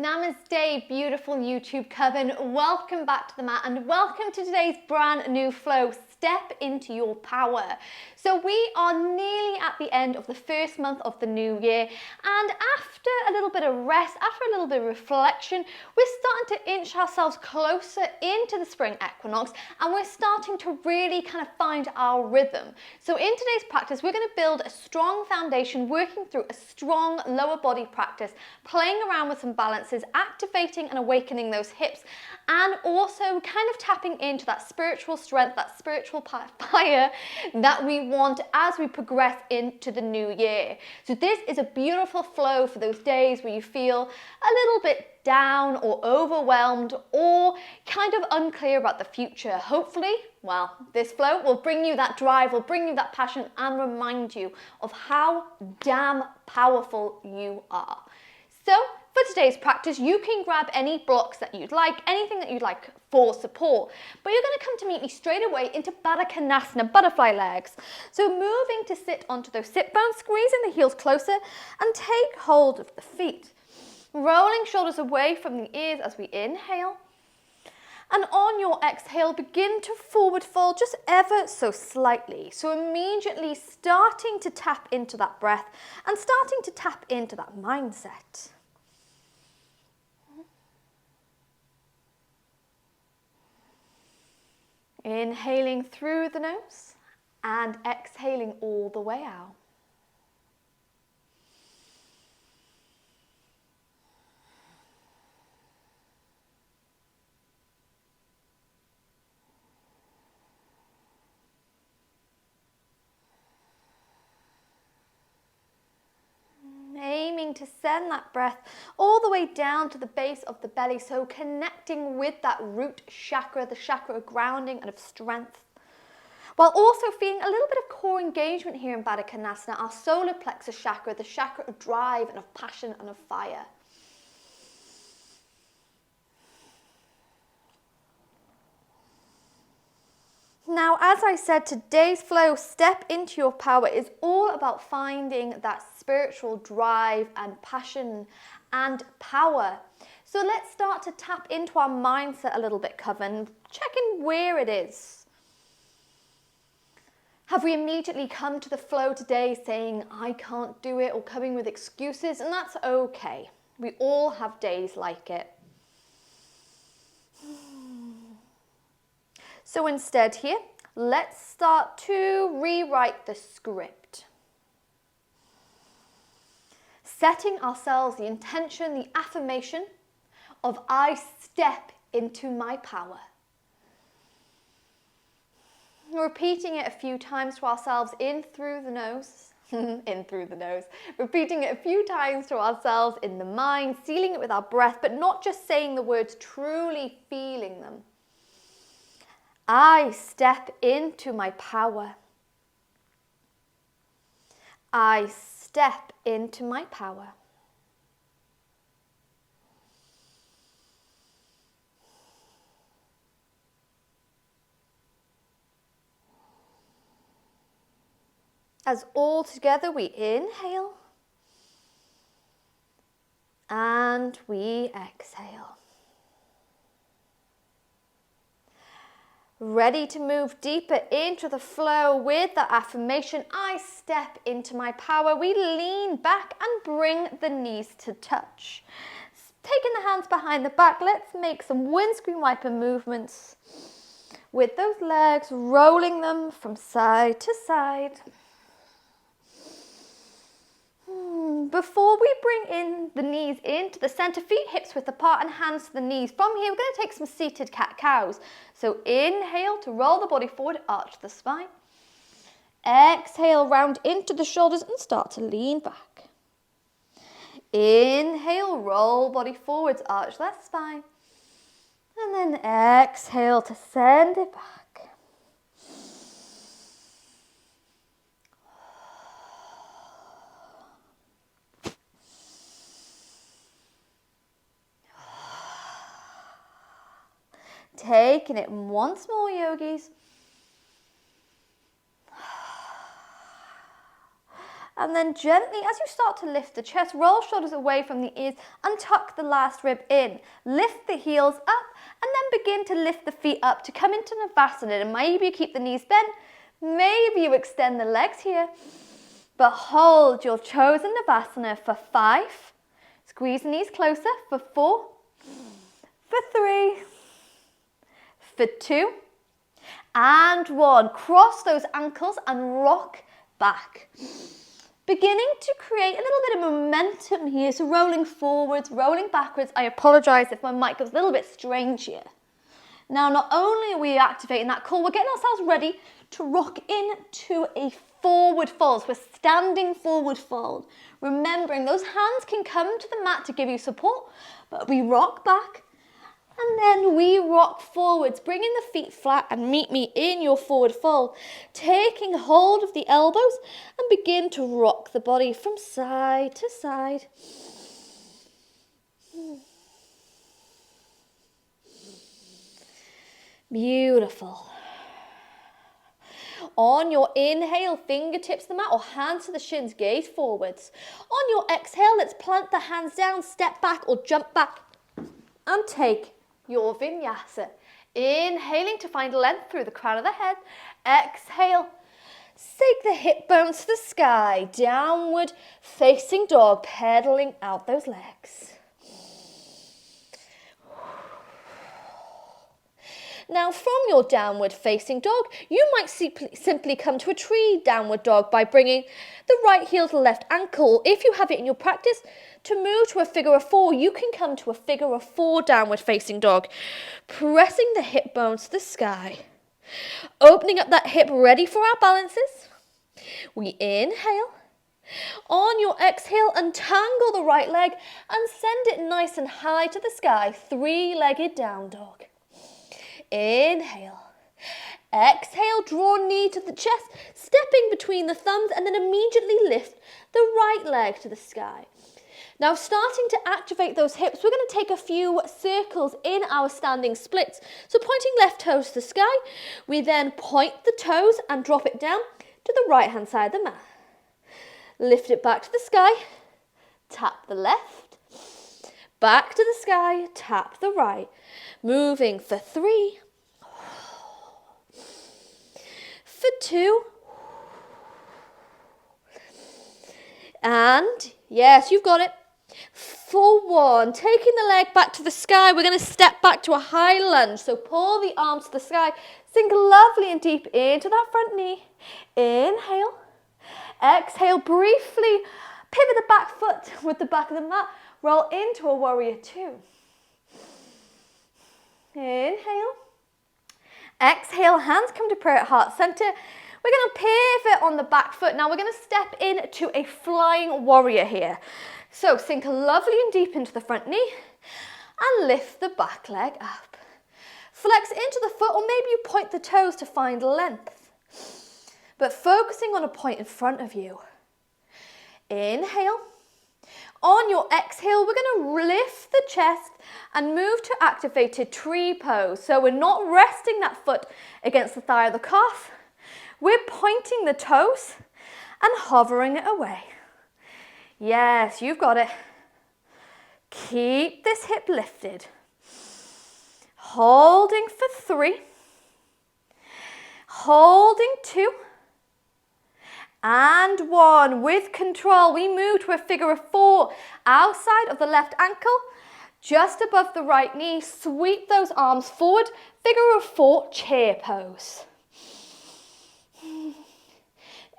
Namaste, beautiful YouTube coven. Welcome back to the mat and welcome to today's brand new flow. Step into your power. So we are nearly at the end of the first month of the new year, and after a little bit of rest, after a little bit of reflection, we're starting to inch ourselves closer into the spring equinox, and we're starting to really kind of find our rhythm. So in today's practice, we're going to build a strong foundation, working through a strong lower body practice, playing around with some balances, activating and awakening those hips, and also kind of tapping into that spiritual strength, that spiritual fire that we want as we progress into the new year. So this is a beautiful flow for those days where you feel a little bit down or overwhelmed or kind of unclear about the future. Hopefully, well, this flow will bring you that drive, will bring you that passion, and remind you of how damn powerful you are. So for today's practice, you can grab any blocks that you'd like, anything that you'd like for support, but you're going to come to meet me straight away into Nasana, butterfly legs. So moving to sit onto those sit bones, squeezing the heels closer and take hold of the feet. Rolling shoulders away from the ears as we inhale. And on your exhale, begin to forward fold just ever so slightly. So immediately starting to tap into that breath and starting to tap into that mindset. Inhaling through the nose and exhaling all the way out. Aiming to send that breath all the way down to the base of the belly, so connecting with that root chakra, the chakra of grounding and of strength, while also feeling a little bit of core engagement here in Baddha Konasana, our solar plexus chakra, the chakra of drive and of passion and of fire. Now, as I said, today's flow, Step into Your Power, is all about finding that spiritual drive and passion and power. So let's start to tap into our mindset a little bit, Coven, checking where it is. Have we immediately come to the flow today saying, I can't do it, or coming with excuses? And that's okay. We all have days like it. So instead here, let's start to rewrite the script. Setting ourselves the intention, the affirmation of I step into my power. Repeating it a few times to ourselves in through the nose. In through the nose. Repeating it a few times to ourselves in the mind, sealing it with our breath, but not just saying the words, truly feeling them. I step into my power. I step into my power. As all together we inhale and we exhale. Ready to move deeper into the flow with the affirmation, I step into my power. We lean back and bring the knees to touch. Taking the hands behind the back, let's make some windscreen wiper movements with those legs, rolling them from side to side. Before we bring in the knees into the center, feet hips width apart and hands to the knees. From here, we're going to take some seated cat-cows. So inhale to roll the body forward, arch the spine. Exhale, round into the shoulders and start to lean back. Inhale, roll body forwards, arch that spine. And then exhale to send it back. Taking it once more, yogis. And then gently, as you start to lift the chest, roll shoulders away from the ears and tuck the last rib in. Lift the heels up and then begin to lift the feet up to come into Nasana. And maybe you keep the knees bent, maybe you extend the legs here, but hold your chosen Nasana for 5. Squeeze the knees closer for 4, for 3, for 2, and 1. Cross those ankles and rock back. Beginning to create a little bit of momentum here, so rolling forwards, rolling backwards. I apologise if my mic goes a little bit strange here. Now, not only are we activating that core, we're getting ourselves ready to rock into a forward fold. So we're standing forward fold. Remembering those hands can come to the mat to give you support, but we rock back and then we rock forwards, bringing the feet flat, and meet me in your forward fold, taking hold of the elbows and begin to rock the body from side to side. Beautiful. On your inhale, fingertips to the mat or hands to the shins, gaze forwards. On your exhale, let's plant the hands down, step back or jump back and take your vinyasa. Inhaling to find length through the crown of the head. Exhale, take the hip bones to the sky. Downward facing dog, pedaling out those legs. Now from your downward facing dog, you might simply come to a tree downward dog by bringing the right heel to the left ankle. If you have it in your practice to move to a figure of 4, you can come to a figure of 4 downward facing dog, pressing the hip bones to the sky. Opening up that hip, ready for our balances. We inhale. On your exhale, untangle the right leg and send it nice and high to the sky, 3-legged down dog. Inhale. Exhale, draw knee to the chest, stepping between the thumbs and then immediately lift the right leg to the sky. Now starting to activate those hips, we're going to take a few circles in our standing splits. So pointing left toes to the sky, we then point the toes and drop it down to the right hand side of the mat. Lift it back to the sky, tap the left, back to the sky, tap the right. Moving for 3, for 2, and yes, you've got it, for 1. Taking the leg back to the sky, we're going to step back to a high lunge. So pull the arms to the sky, sink lovely and deep into that front knee. Inhale, exhale, briefly pivot the back foot with the back of the mat, roll into a warrior 2. Inhale. Exhale, hands come to prayer at heart center. We're going to pivot on the back foot. Now we're going to step into a flying warrior here. So sink lovely and deep into the front knee and lift the back leg up. Flex into the foot, or maybe you point the toes to find length, but focusing on a point in front of you. Inhale. On your exhale, we're going to lift the chest and move to activated tree pose. So we're not resting that foot against the thigh of the calf. We're pointing the toes and hovering it away. Yes, you've got it. Keep this hip lifted. Holding for 3. Holding 2. And 1. With control, we move to a figure of 4. Outside of the left ankle, just above the right knee. Sweep those arms forward. Figure of 4, chair pose.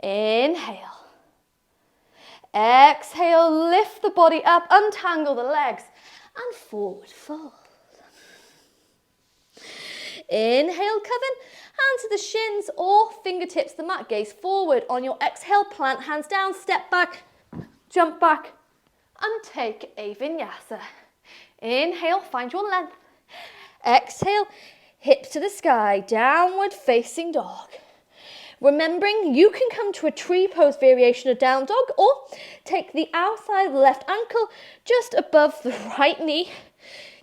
Inhale. Exhale, lift the body up, untangle the legs, and forward fold. Inhale, coven, hands to the shins or fingertips to the mat, gaze forward. On your exhale, plant hands down, step back, jump back, and take a vinyasa. Inhale, find your length. Exhale, hips to the sky, downward facing dog. Remembering you can come to a tree pose variation of down dog, or take the outside of the left ankle just above the right knee,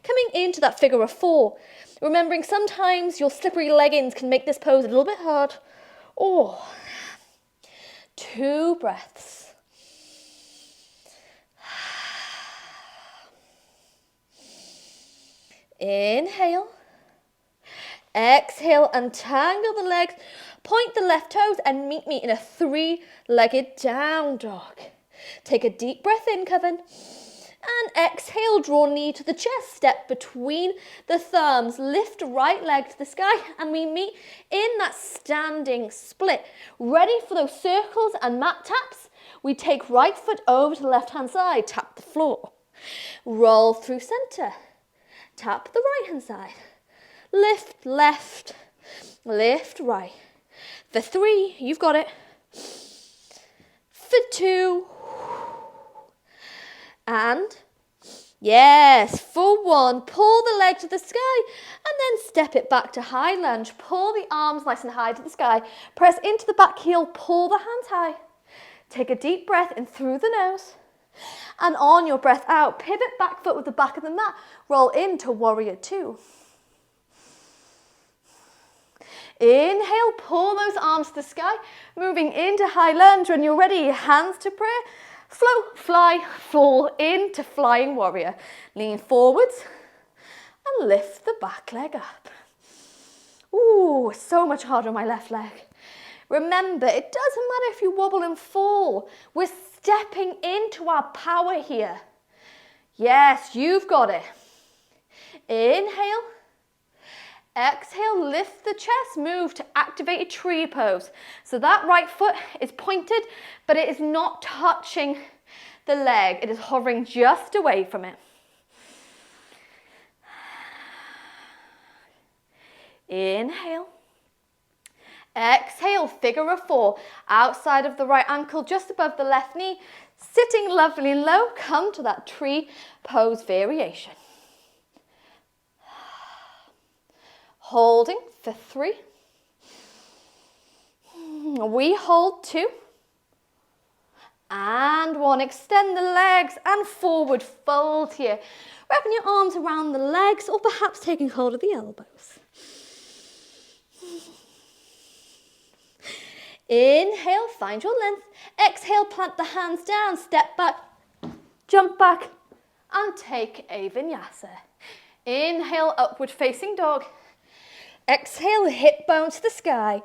coming into that figure of 4. Remembering sometimes your slippery leggings can make this pose a little bit hard. Or 2 breaths. Inhale. Exhale, untangle the legs, point the left toes and meet me in a 3-legged down dog. Take a deep breath in, Coven. And exhale, draw knee to the chest, step between the thumbs, lift right leg to the sky, and we meet in that standing split. Ready for those circles and mat taps? We take right foot over to the left-hand side, tap the floor. Roll through center, tap the right-hand side. Lift left, lift right. For 3, you've got it. For 2, and yes, for 1, pull the leg to the sky and then step it back to high lunge. Pull the arms nice and high to the sky. Press into the back heel, pull the hands high. Take a deep breath in through the nose. And on your breath out, pivot back foot with the back of the mat. Roll into warrior 2. Inhale, pull those arms to the sky. Moving into high lunge. When you're ready, hands to prayer. Float, fly, fall into flying warrior. Lean forwards and lift the back leg up. Ooh, so much harder on my left leg. Remember, it doesn't matter if you wobble and fall. We're stepping into our power here. Yes, you've got it. Inhale. Exhale, lift the chest, move to activated tree pose. So that right foot is pointed, but it is not touching the leg. It is hovering just away from it. Inhale. Exhale, figure of 4. Outside of the right ankle, just above the left knee. Sitting lovely and low, come to that tree pose variation. Holding for 3. We hold 2. And 1. Extend the legs and forward fold here. Wrapping your arms around the legs or perhaps taking hold of the elbows. Inhale, find your length. Exhale, plant the hands down, step back, jump back and take a vinyasa. Inhale, upward facing dog. Exhale, hip bone to the sky.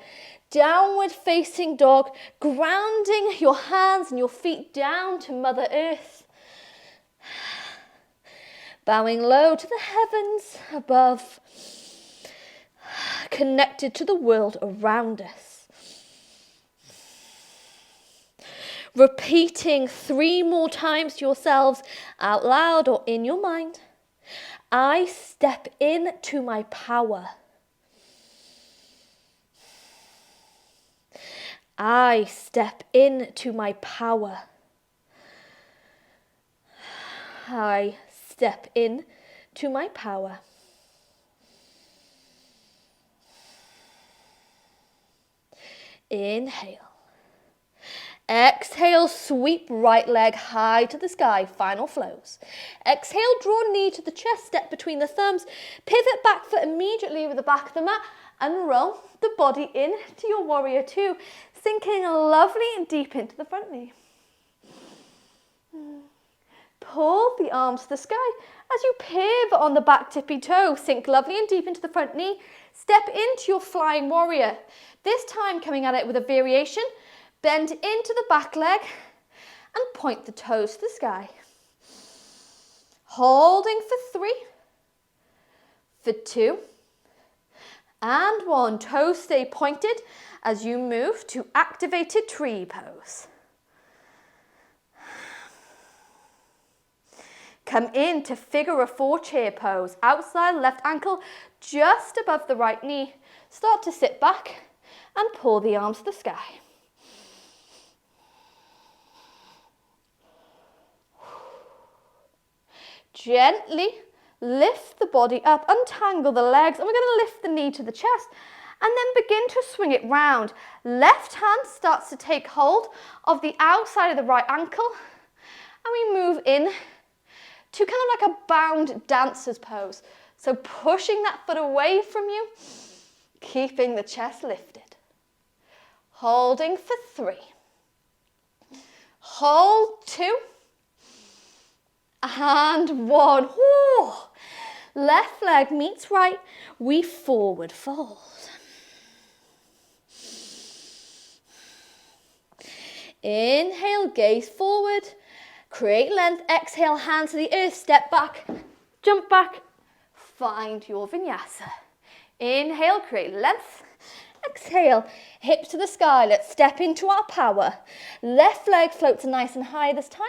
Downward facing dog, grounding your hands and your feet down to Mother Earth. Bowing low to the heavens above, connected to the world around us. Repeating 3 more times to yourselves out loud or in your mind. I step into my power. I step into my power. I step into my power. Inhale. Exhale, sweep right leg high to the sky, final flows. Exhale, draw knee to the chest, step between the thumbs, pivot back foot immediately with the back of the mat and roll the body into your warrior 2, sinking lovely and deep into the front knee. Pull the arms to the sky as you pivot on the back tippy toe, sink lovely and deep into the front knee, step into your flying warrior. This time coming at it with a variation. Bend into the back leg and point the toes to the sky. Holding for 3, for 2, and 1. Toes stay pointed as you move to activated tree pose. Come into figure of 4 chair pose. Outside left ankle just above the right knee. Start to sit back and pull the arms to the sky. Gently lift the body up, untangle the legs, and we're going to lift the knee to the chest and then begin to swing it round. Left hand starts to take hold of the outside of the right ankle and we move in to kind of like a bound dancer's pose. So pushing that foot away from you, keeping the chest lifted. Holding for 3. Hold 2. And 1. Woo. Left leg meets right, we forward fold. Inhale, gaze forward, create length, exhale, hands to the earth, step back, jump back, find your vinyasa. Inhale, create length, exhale, hips to the sky, let's step into our power. Left leg floats nice and high this time.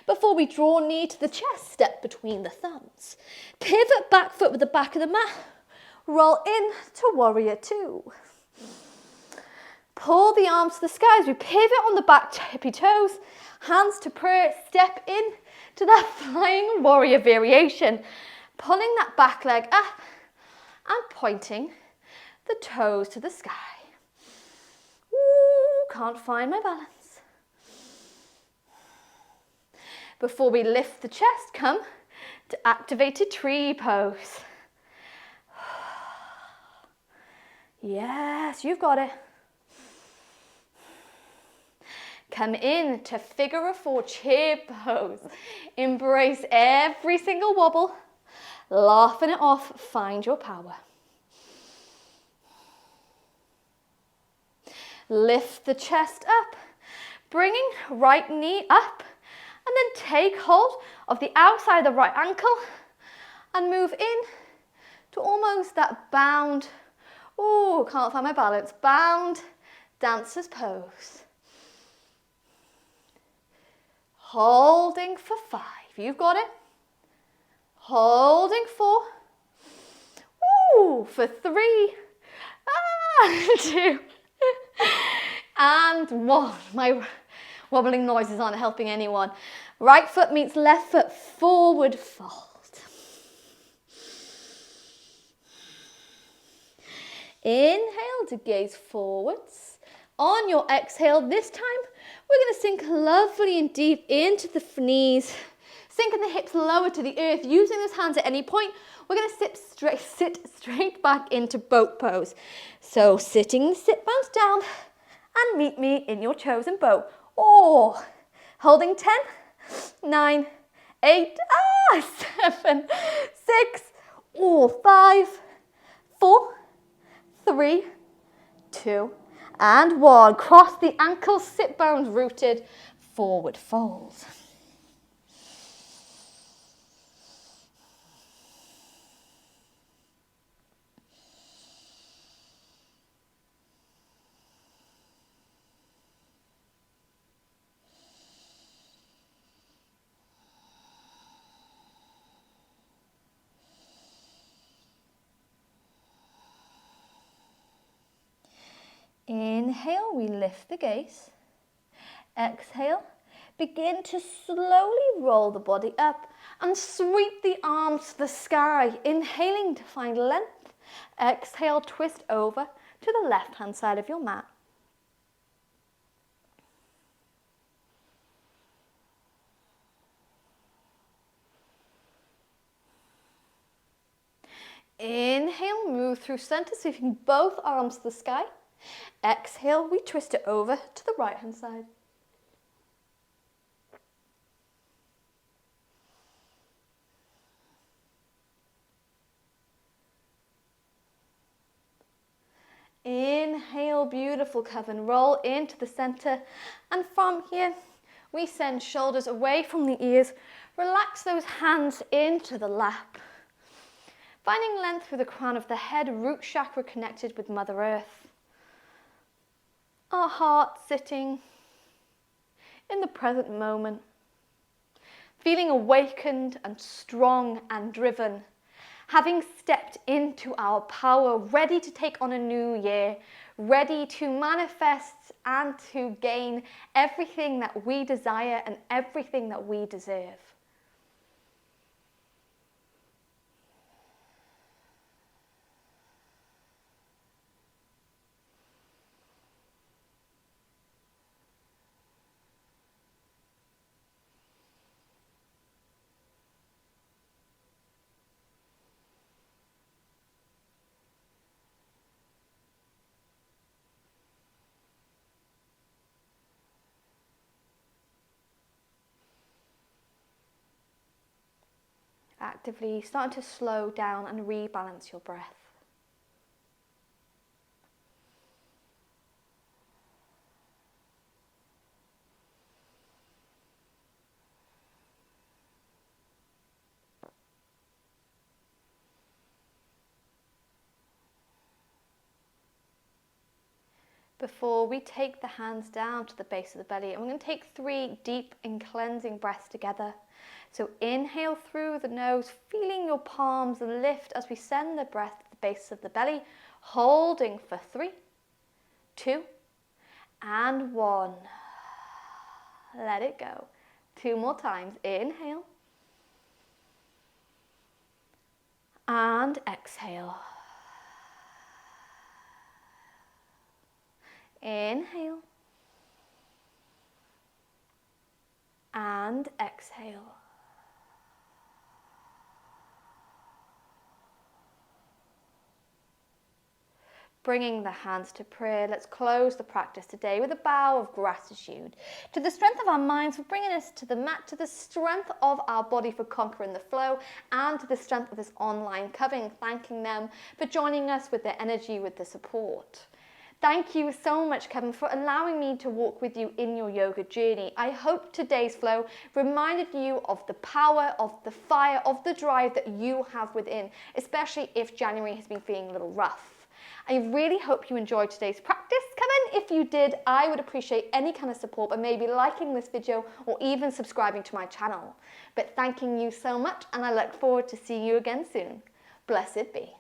Before we draw knee to the chest, step between the thumbs. Pivot back foot with the back of the mat, roll in to warrior two. Pull the arms to the sky as we pivot on the back tippy toes, hands to prayer, step in to that flying warrior variation. Pulling that back leg up and pointing the toes to the sky. Ooh, can't find my balance. Before we lift the chest, come to activated tree pose. Yes, you've got it. Come in to figure of four chair pose. Embrace every single wobble. Laughing it off, find your power. Lift the chest up, bringing right knee up, and then take hold of the outside of the right ankle and move in to almost that bound, ooh, can't find my balance, bound dancer's pose. Holding for 5, you've got it. Holding 4, ooh, for 3, 2, and 1. My wobbling noises aren't helping anyone. Right foot meets left foot, forward fold. Inhale to gaze forwards. On your exhale, this time we're going to sink lovely and deep into the knees, sinking the hips lower to the earth, using those hands at any point. We're going to sit straight back into boat pose. So sitting the sit bones down and meet me in your chosen boat. Or holding 10, 9, 8, 7, 6, or 5, 4, 3, 2, and 1. Cross the ankles, sit bones rooted, forward fold. Inhale, we lift the gaze. Exhale, begin to slowly roll the body up and sweep the arms to the sky. Inhaling to find length. Exhale, twist over to the left-hand side of your mat. Inhale, move through center, sweeping both arms to the sky. Exhale, we twist it over to the right-hand side. Inhale, beautiful Coven. Roll into the center. And from here, we send shoulders away from the ears. Relax those hands into the lap. Finding length through the crown of the head, root chakra connected with Mother Earth. Our heart sitting in the present moment. Feeling awakened and strong and driven. Having stepped into our power, ready to take on a new year, ready to manifest and to gain everything that we desire and everything that we deserve. actively starting to slow down and rebalance your breath. Before we take the hands down to the base of the belly, and we're going to take 3 deep and cleansing breaths together. So inhale through the nose, feeling your palms lift as we send the breath to the base of the belly, holding for 3, 2, and 1. Let it go. 2 more times. Inhale. And exhale. Inhale. And exhale. Bringing the hands to prayer, let's close the practice today with a bow of gratitude to the strength of our minds for bringing us to the mat, to the strength of our body for conquering the flow, and to the strength of this online Coven, thanking them for joining us with their energy, with the support. Thank you so much, Coven, for allowing me to walk with you in your yoga journey. I hope today's flow reminded you of the power, of the fire, of the drive that you have within, especially if January has been feeling a little rough. I really hope you enjoyed today's practice, Coven. If you did, I would appreciate any kind of support by maybe liking this video or even subscribing to my channel. But thanking you so much, and I look forward to seeing you again soon. Blessed be.